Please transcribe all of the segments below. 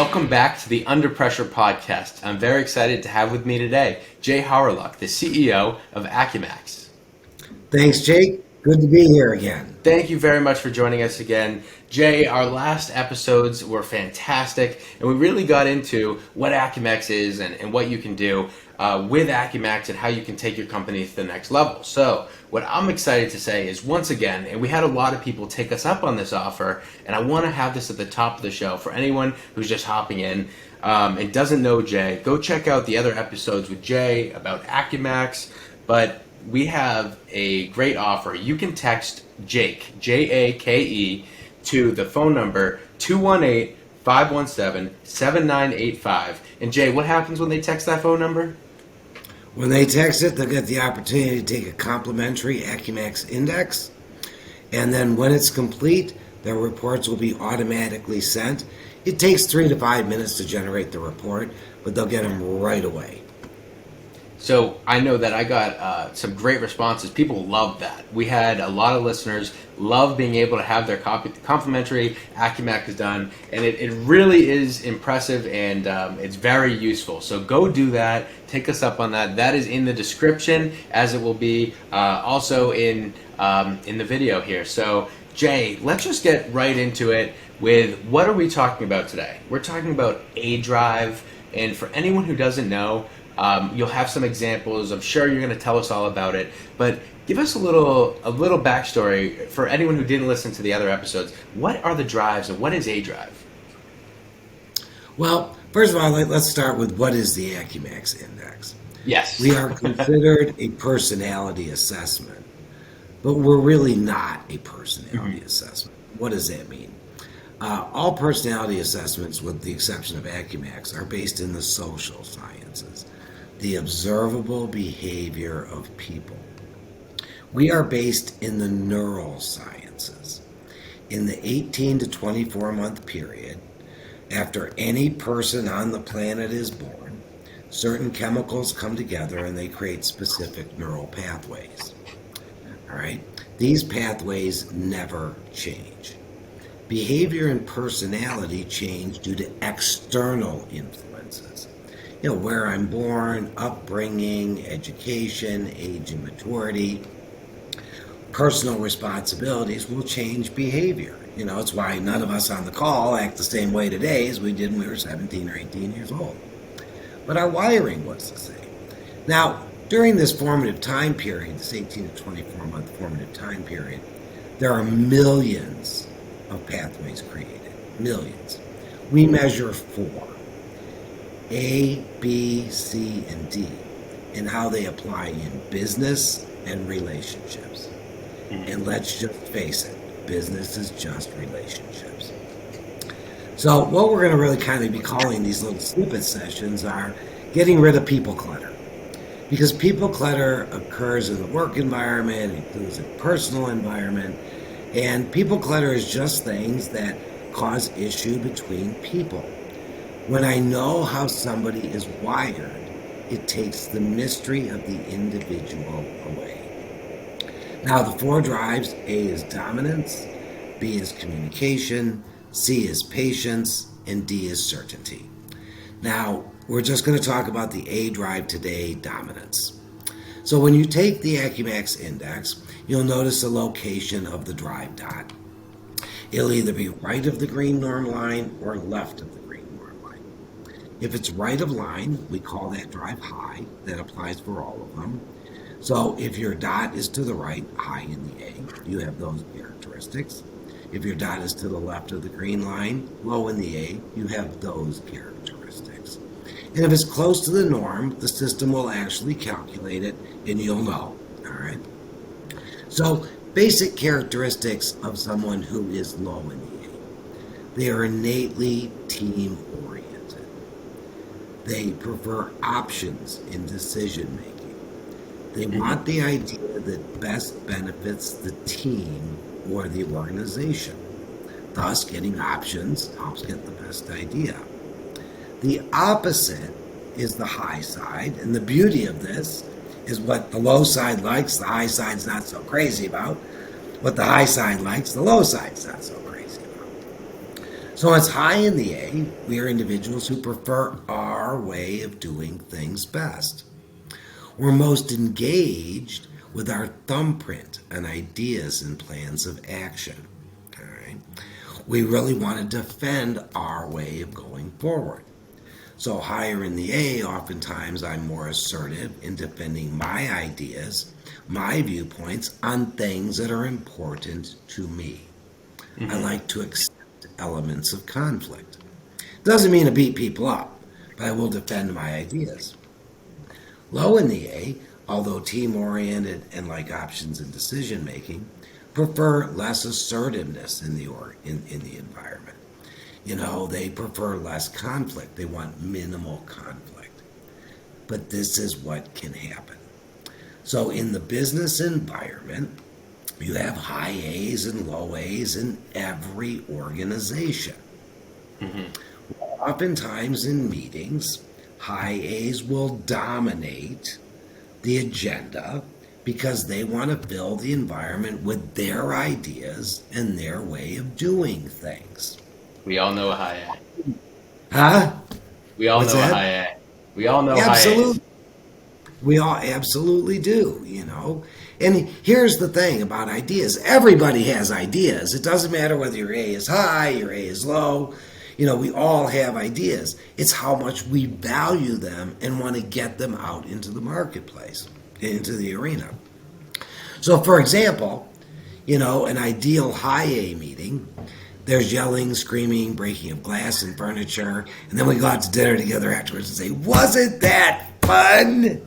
Welcome back to the Under Pressure podcast. I'm very excited to have with me today Jay Hawreluk, the CEO of AcuMax. Thanks, Jake. Good to be here again. Thank you very much for joining us again. Jay, our last episodes were fantastic, and we really got into what AcuMax is and what you can do with AcuMax and how you can take your company to the next level. So what I'm excited to say is, once again, and we had a lot of people take us up on this offer, and I want to have this at the top of the show for anyone who's just hopping in and doesn't know Jay. Go check out the other episodes with Jay about AcuMax, but we have a great offer. You can text Jake, Jake, to the phone number 218-517-7985. And Jay, what happens when they text that phone number? When they text it, they'll get the opportunity to take a complimentary AcuMax Index. And then when it's complete, their reports will be automatically sent. It takes 3 to 5 minutes to generate the report, but they'll get them right away. So I know that I got some great responses. People love that. We had a lot of listeners love being able to have their complimentary AcuMax done, and it really is impressive, and it's very useful. So go do that. Take us up on that. That is in the description, as it will be also in the video here. So Jay, let's just get right into it with what are we talking about today? We're talking about A Drive, and for anyone who doesn't know, you'll have some examples. I'm sure you're going to tell us all about it, but give us a little backstory for anyone who didn't listen to the other episodes. What are the drives and what is A Drive? Well, first of all, let's start with what is the AcuMax Index. Yes. We are considered a personality assessment, but we're really not a personality assessment. What does that mean? All personality assessments, with the exception of AcuMax, are based in the social sciences, the observable behavior of people. We are based in the neurosciences. In the 18 to 24 month period, after any person on the planet is born, certain chemicals come together and they create specific neural pathways. All right? These pathways never change. Behavior and personality change due to external influences. Where I'm born, upbringing, education, age and maturity. Personal responsibilities will change behavior. It's why none of us on the call act the same way today as we did when we were 17 or 18 years old. But our wiring was the same. Now, during this formative time period, this 18 to 24 month formative time period, there are millions of pathways created. Millions. We measure 4. A, B, C, and D, and how they apply in business and relationships. And let's just face it, business is just relationships. So what we're going to really kind of be calling these little snippet sessions are getting rid of people clutter. Because people clutter occurs in the work environment, it includes a personal environment, and people clutter is just things that cause issue between people. When I know how somebody is wired, it takes the mystery of the individual away. Now, the 4 drives: A is dominance, B is communication, C is patience, and D is certainty. Now, we're just going to talk about the A drive today, dominance. So when you take the AcuMax Index, you'll notice the location of the drive dot. It'll either be right of the green norm line or left of the green norm line. If it's right of line, we call that drive high. That applies for all of them. So if your dot is to the right, high in the A, you have those characteristics. If your dot is to the left of the green line, low in the A, you have those characteristics. And if it's close to the norm, the system will actually calculate it and you'll know. All right. So basic characteristics of someone who is low in the A. They are innately team-oriented. They prefer options in decision-making. They want the idea that best benefits the team or the organization. Thus, getting options helps get the best idea. The opposite is the high side, and the beauty of this is what the low side likes, the high side's not so crazy about. What the high side likes, the low side's not so crazy about. So it's high in the A. We are individuals who prefer our way of doing things best. We're most engaged with our thumbprint on ideas and plans of action. All right. We really want to defend our way of going forward. So higher in the A, oftentimes I'm more assertive in defending my ideas, my viewpoints on things that are important to me. I like to accept elements of conflict. Doesn't mean to beat people up, but I will defend my ideas. Low in the A, although team-oriented and like options and decision-making, prefer less assertiveness in the environment. They prefer less conflict. They want minimal conflict. But this is what can happen. So in the business environment, you have high A's and low A's in every organization. Oftentimes in meetings, high A's will dominate the agenda because they want to fill the environment with their ideas and their way of doing things. We all know a high A. Huh? We all What's know that? a high A. We all know high A's. Absolutely. We all absolutely do, And here's the thing about ideas. Everybody has ideas. It doesn't matter whether your A is high, your A is low. We all have ideas. It's how much we value them and want to get them out into the marketplace, into the arena. So, for example, an ideal high A meeting, there's yelling, screaming, breaking of glass and furniture, and then we go out to dinner together afterwards and say, wasn't that fun?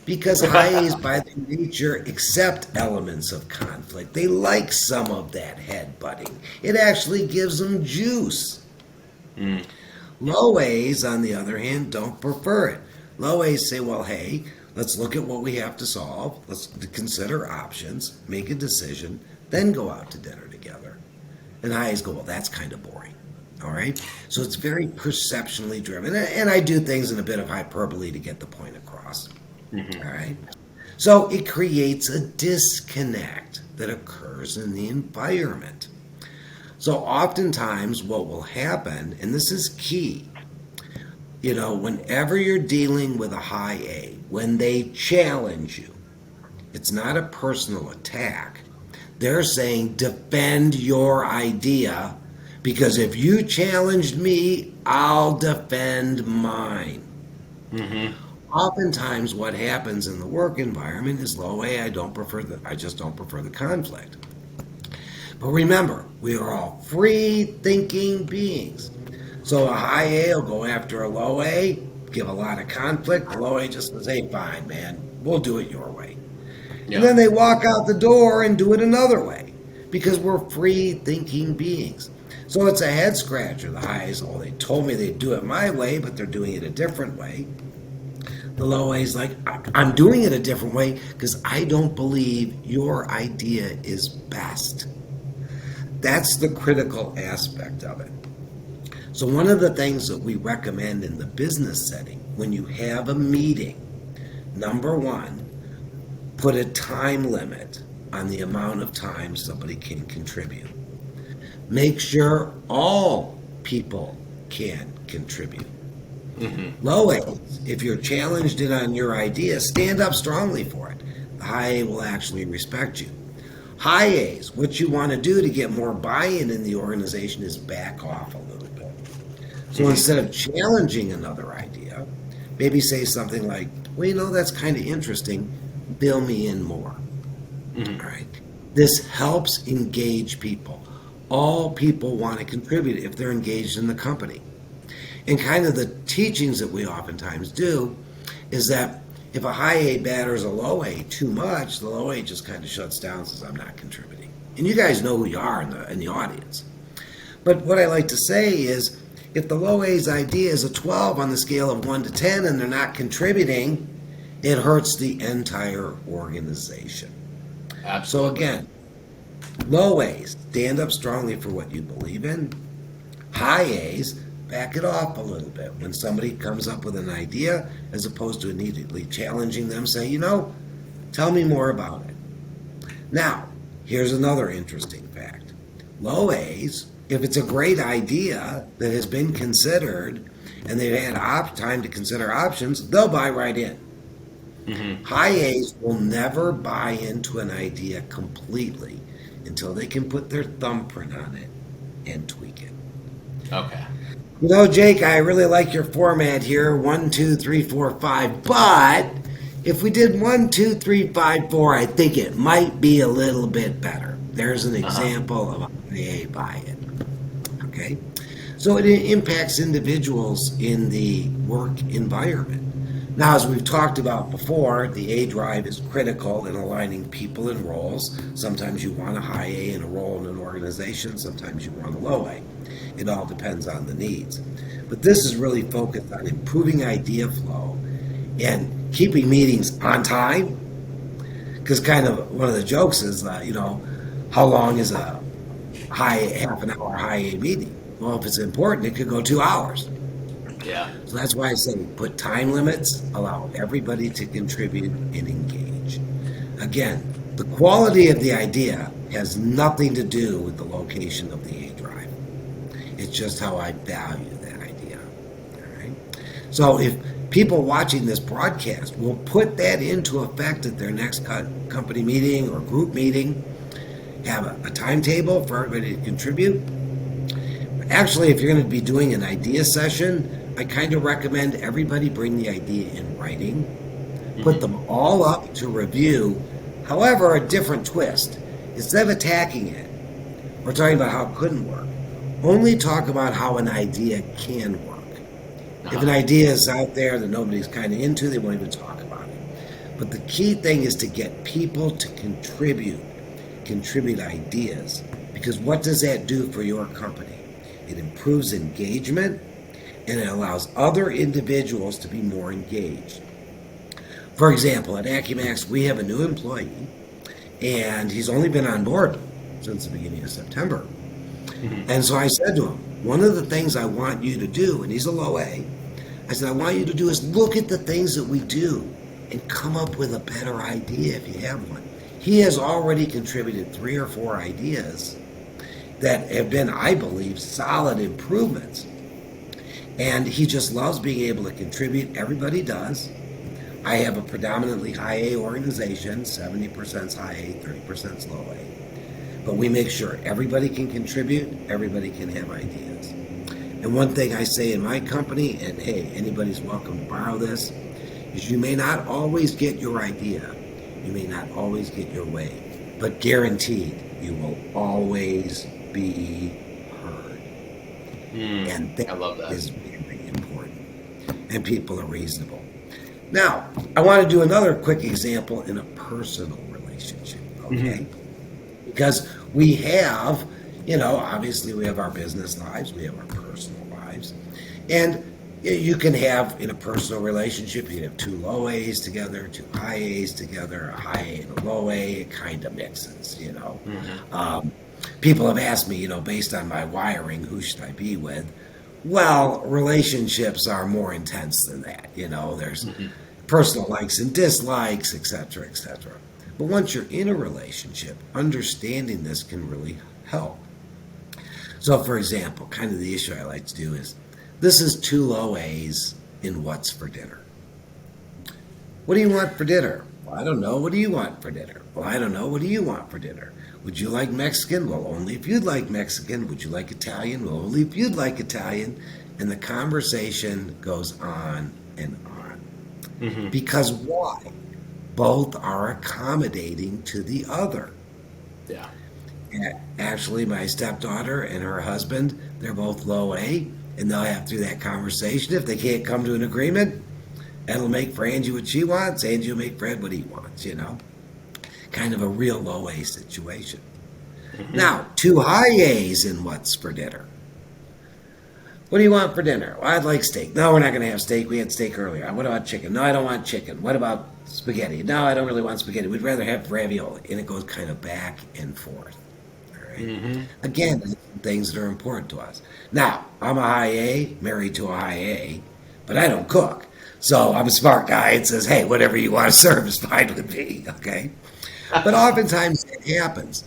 Because high A's by their nature accept elements of conflict. They like some of that headbutting. It actually gives them juice. Low A's, on the other hand, don't prefer it. Low A's say, well, hey, let's look at what we have to solve. Let's consider options, make a decision, then go out to dinner together. And high A's go, well, that's kind of boring. All right? So it's very perceptionally driven. And I do things in a bit of hyperbole to get the point across. All right? So it creates a disconnect that occurs in the environment. So oftentimes what will happen, and this is key, whenever you're dealing with a high A, when they challenge you, it's not a personal attack. They're saying, defend your idea, because if you challenged me, I'll defend mine. Oftentimes what happens in the work environment is low A, I just don't prefer the conflict. But remember, we are all free thinking beings. So a high A will go after a low A, give a lot of conflict. The low A just says, hey, fine, man, we'll do it your way. Yeah. And then they walk out the door and do it another way because we're free thinking beings. So it's a head scratcher. The high A's, they told me they'd do it my way, but they're doing it a different way. The low A's like, I'm doing it a different way because I don't believe your idea is best. That's the critical aspect of it. So one of the things that we recommend in the business setting, when you have a meeting, number one, put a time limit on the amount of time somebody can contribute. Make sure all people can contribute. Low A's, if you're challenged in on your idea, stand up strongly for it. The high A will actually respect you. High A's, what you want to do to get more buy-in in the organization is back off a little bit. So instead of challenging another idea, maybe say something like, well, that's kind of interesting. Bill me in more. All right. This helps engage people. All people want to contribute if they're engaged in the company. And kind of the teachings that we oftentimes do is that if a high A batters a low A too much, the low A just kind of shuts down and says, I'm not contributing. And you guys know who you are in the audience. But what I like to say is, if the low A's idea is a 12 on the scale of 1 to 10 and they're not contributing, it hurts the entire organization. Absolutely. So again, low A's, stand up strongly for what you believe in. High A's, back it off a little bit. When somebody comes up with an idea, as opposed to immediately challenging them, say, tell me more about it. Now, here's another interesting fact. Low A's, if it's a great idea that has been considered and they've had time to consider options, they'll buy right in. High A's will never buy into an idea completely until they can put their thumbprint on it and tweak it. Okay. You know, Jake, I really like your format here, 1, 2, 3, 4, 5, but if we did 1, 2, 3, 5, 4, I think it might be a little bit better. There's an example of a high A buy-in. Okay? So it impacts individuals in the work environment. Now, as we've talked about before, the A drive is critical in aligning people and roles. Sometimes you want a high A in a role in an organization. Sometimes you want a low A. It all depends on the needs. But this is really focused on improving idea flow and keeping meetings on time. Because kind of one of the jokes is, how long is a half an hour high A meeting? Well, if it's important, it could go 2 hours. Yeah. So that's why I say put time limits, allow everybody to contribute and engage. Again, the quality of the idea has nothing to do with the location of the A drive. It's just how I value that idea. All right. So if people watching this broadcast will put that into effect at their next company meeting or group meeting, have a timetable for everybody to contribute. Actually, if you're going to be doing an idea session, I kind of recommend everybody bring the idea in writing, put them all up to review. However, a different twist. Instead of attacking it, or talking about how it couldn't work, only talk about how an idea can work. If an idea is out there that nobody's kind of into, they won't even talk about it. But the key thing is to get people to contribute ideas. Because what does that do for your company? It improves engagement, and it allows other individuals to be more engaged. For example, at AcuMax, we have a new employee, and he's only been on board since the beginning of September. And so I said to him, one of the things I want you to do, and he's a low A, I said, I want you to do is look at the things that we do and come up with a better idea if you have one. He has already contributed 3 or 4 ideas that have been, I believe, solid improvements. And he just loves being able to contribute. Everybody does. I have a predominantly high A organization, 70% high A, 30% low A. But we make sure everybody can contribute, everybody can have ideas. And one thing I say in my company, and hey, anybody's welcome to borrow this, is you may not always get your idea. You may not always get your way. But guaranteed, you will always be heard. And that, I love that is very important. And people are reasonable. Now, I want to do another quick example in a personal relationship, okay? Because we have, obviously we have our business lives, we have our personal lives. And you can have, in a personal relationship, you can have 2 low A's together, 2 high A's together, a high A and a low A, it kind of mixes, People have asked me, based on my wiring, who should I be with? Well, relationships are more intense than that. There's personal likes and dislikes, et cetera, et cetera. But once you're in a relationship, understanding this can really help. So, for example, kind of the issue I like to do is, this is 2 low A's in what's for dinner. What do you want for dinner? Well, I don't know. What do you want for dinner? Well, I don't know. What do you want for dinner? Would you like Mexican? Well, only if you'd like Mexican. Would you like Italian? Well, only if you'd like Italian. And the conversation goes on and on. Because why? Both are accommodating to the other. Yeah. Actually, my stepdaughter and her husband, they're both low A, and they'll have through that conversation. If they can't come to an agreement, that'll make for Angie what she wants. Angie will make Fred what he wants, Kind of a real low A situation. Now, 2 high A's in what's for dinner. What do you want for dinner? Well, I'd like steak. No, we're not going to have steak. We had steak earlier. What about chicken? No, I don't want chicken. What about spaghetti? No, I don't really want spaghetti. We'd rather have ravioli. And it goes kind of back and forth. All right. Again, things that are important to us. Now, I'm a high A, married to a high A, but I don't cook. So I'm a smart guy and says, hey, whatever you want to serve is fine with me, okay? But oftentimes it happens.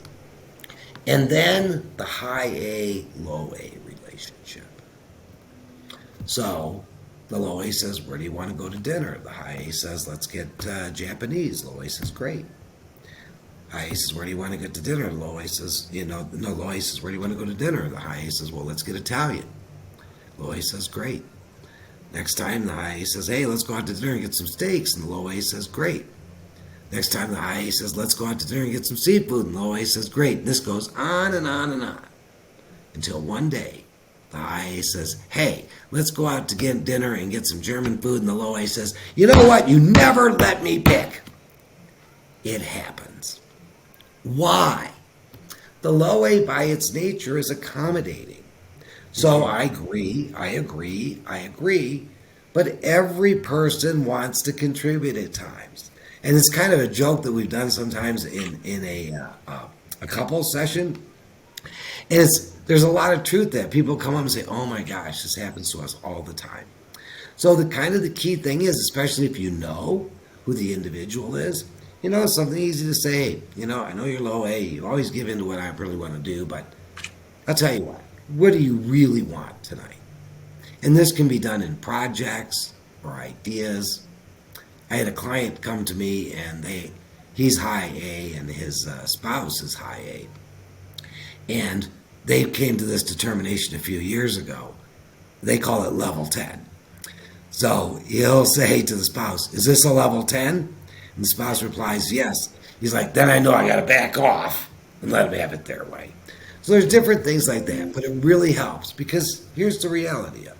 And then the high A, low A relationship. So the low A says, where do you want to go to dinner? The high A says, let's get Japanese. Low A says, great. High A says, where do you want to get to dinner? Low A says, low A says, where do you want to go to dinner? The high A says, well, let's get Italian. Low A says, great. Next time, the high A says, hey, let's go out to dinner and get some steaks. And the low A says, great. Next time, the high A says, let's go out to dinner and get some seafood. And the low A says, great. And this goes on and on and on. Until one day, the high A says, hey, let's go out to get dinner and get some German food. And the low A says, you know what? You never let me pick. It happens. Why? The low A, by its nature, is accommodating. So I agree, but every person wants to contribute at times. And it's kind of a joke that we've done sometimes in a couple session. And there's a lot of truth that people come up and say, oh my gosh, this happens to us all the time. So the key thing is, especially if you know who the individual is, something easy to say, I know you're low A, you always give in to what I really want to do, but I'll tell you what do you really want tonight? And this can be done in projects or ideas. I had a client come to me and he's high A and his spouse is high A. And they came to this determination a few years ago. They call it level 10. So he'll say to the spouse, is this a level 10? And the spouse replies, yes. He's like, then I know I got to back off and let them have it their way. So there's different things like that, but it really helps because here's the reality of it.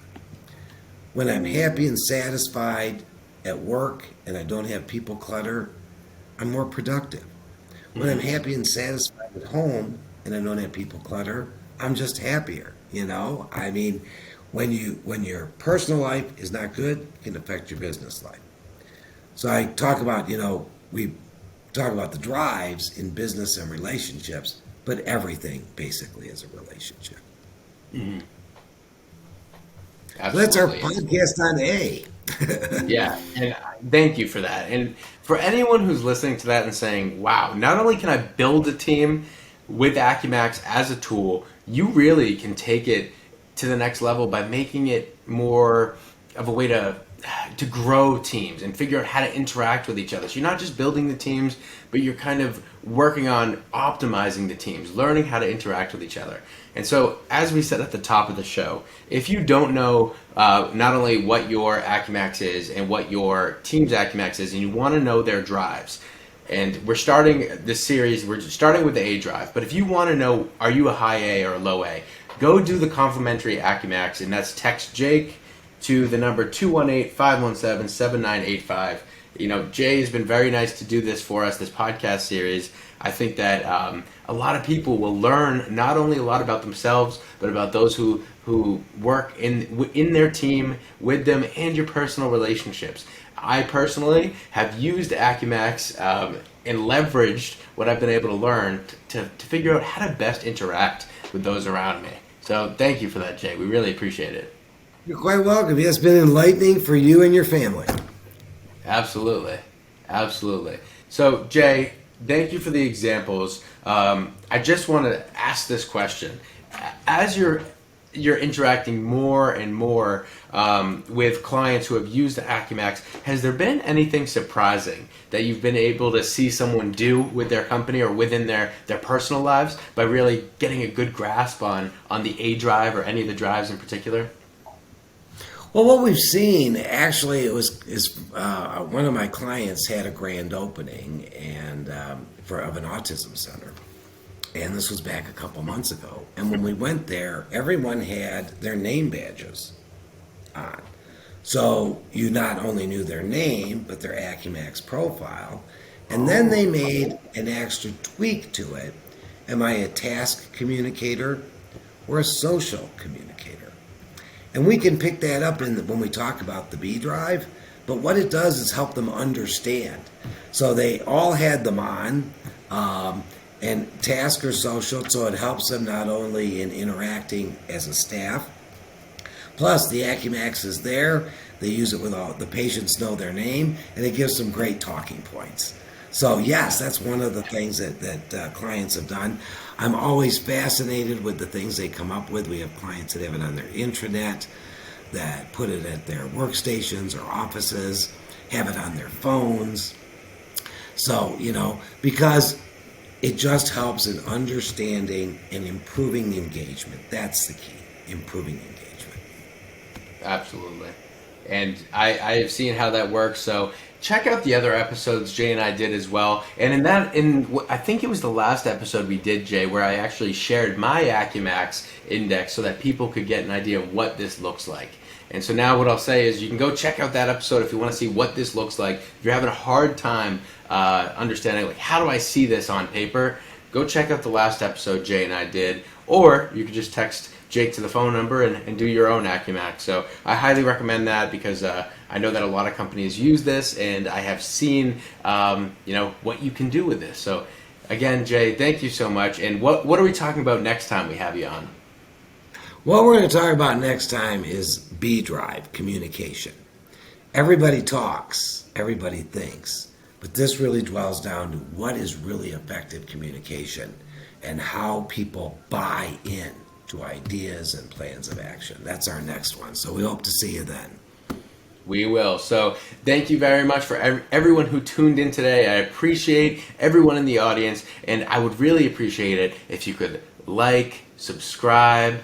When I'm happy and satisfied at work and I don't have people clutter, I'm more productive. When I'm happy and satisfied at home and I don't have people clutter, I'm just happier. I mean, when your personal life is not good, it can affect your business life. So I talk about, we talk about the drives in business and relationships, but everything basically is a relationship. Mm-hmm. That's our podcast on A. Yeah, and thank you for that. And for anyone who's listening to that and saying, wow, not only can I build a team with AcuMax as a tool, you really can take it to the next level by making it more of a way to grow teams and figure out how to interact with each other. So you're not just building the teams, but you're kind of working on optimizing the teams, learning how to interact with each other. And so, as we said at the top of the show, if you don't know not only what your AcuMax is and what your team's AcuMax is, and you want to know their drives, and we're starting this series, we're starting with the A drive, but if you want to know, are you a high A or a low A, go do the complimentary AcuMax, and that's text Jake to the number 218-517-7985. Jay has been very nice to do this for us, this podcast series. I think that a lot of people will learn not only a lot about themselves, but about those who work in their team, with them, and your personal relationships. I personally have used AcuMax and leveraged what I've been able to learn to figure out how to best interact with those around me. So thank you for that, Jay. We really appreciate it. You're quite welcome. It's been enlightening for you and your family. Absolutely. So, Jay, thank you for the examples. I just want to ask this question. As you're interacting more and more with clients who have used AcuMax, has there been anything surprising that you've been able to see someone do with their company or within their personal lives by really getting a good grasp on the A drive or any of the drives in particular? Well, what we've seen, actually, is one of my clients had a grand opening of an autism center. And this was back a couple months ago. And when we went there, everyone had their name badges on. So you not only knew their name, but their AcuMax profile. And then they made an extra tweak to it. Am I a task communicator or a social communicator? And we can pick that up when we talk about the B drive. But what it does is help them understand. So they all had them on. And task or social, so it helps them not only in interacting as a staff, plus the AcuMax is there, they use it with all the patients know their name, and it gives them great talking points. So yes, that's one of the things that clients have done. I'm always fascinated with the things they come up with. We have clients that have it on their intranet, that put it at their workstations or offices, have it on their phones. So, because it just helps in understanding and improving engagement. That's the key, improving engagement. Absolutely. And I have seen how that works. So check out the other episodes Jay and I did as well. And I think it was the last episode we did, Jay, where I actually shared my AcuMax Index so that people could get an idea of what this looks like. And so now what I'll say is you can go check out that episode if you want to see what this looks like. If you're having a hard time understanding, like, how do I see this on paper? Go check out the last episode Jay and I did. Or you could just text Jake to the phone number and do your own AcuMax. So I highly recommend that because I know that a lot of companies use this, and I have seen what you can do with this. So again, Jay, thank you so much. And what are we talking about next time we have you on? What we're going to talk about next time is B drive, communication. Everybody talks, everybody thinks, but this really dwells down to what is really effective communication and how people buy in to ideas and plans of action. That's our next one. So we hope to see you then. We will. So thank you very much for everyone who tuned in today. I appreciate everyone in the audience, and I would really appreciate it if you could like, subscribe,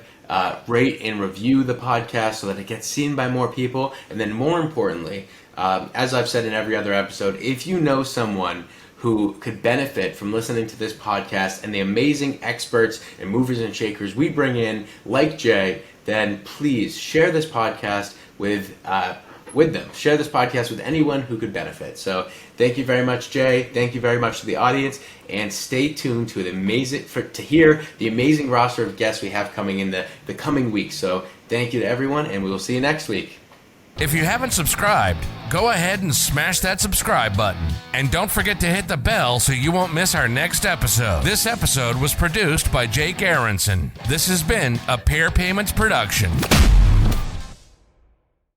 rate and review the podcast so that it gets seen by more people. And then more importantly, as I've said in every other episode, if you know someone who could benefit from listening to this podcast and the amazing experts and movers and shakers we bring in, like Jay, then please share this podcast with them. Share this podcast with anyone who could benefit. So thank you very much, Jay. Thank you very much to the audience, and stay tuned to to hear the amazing roster of guests we have coming in the coming weeks. So thank you to everyone, and we will see you next week. If you haven't subscribed, go ahead and smash that subscribe button. And don't forget to hit the bell so you won't miss our next episode. This episode was produced by Jake Aronson. This has been a Pair Payments production.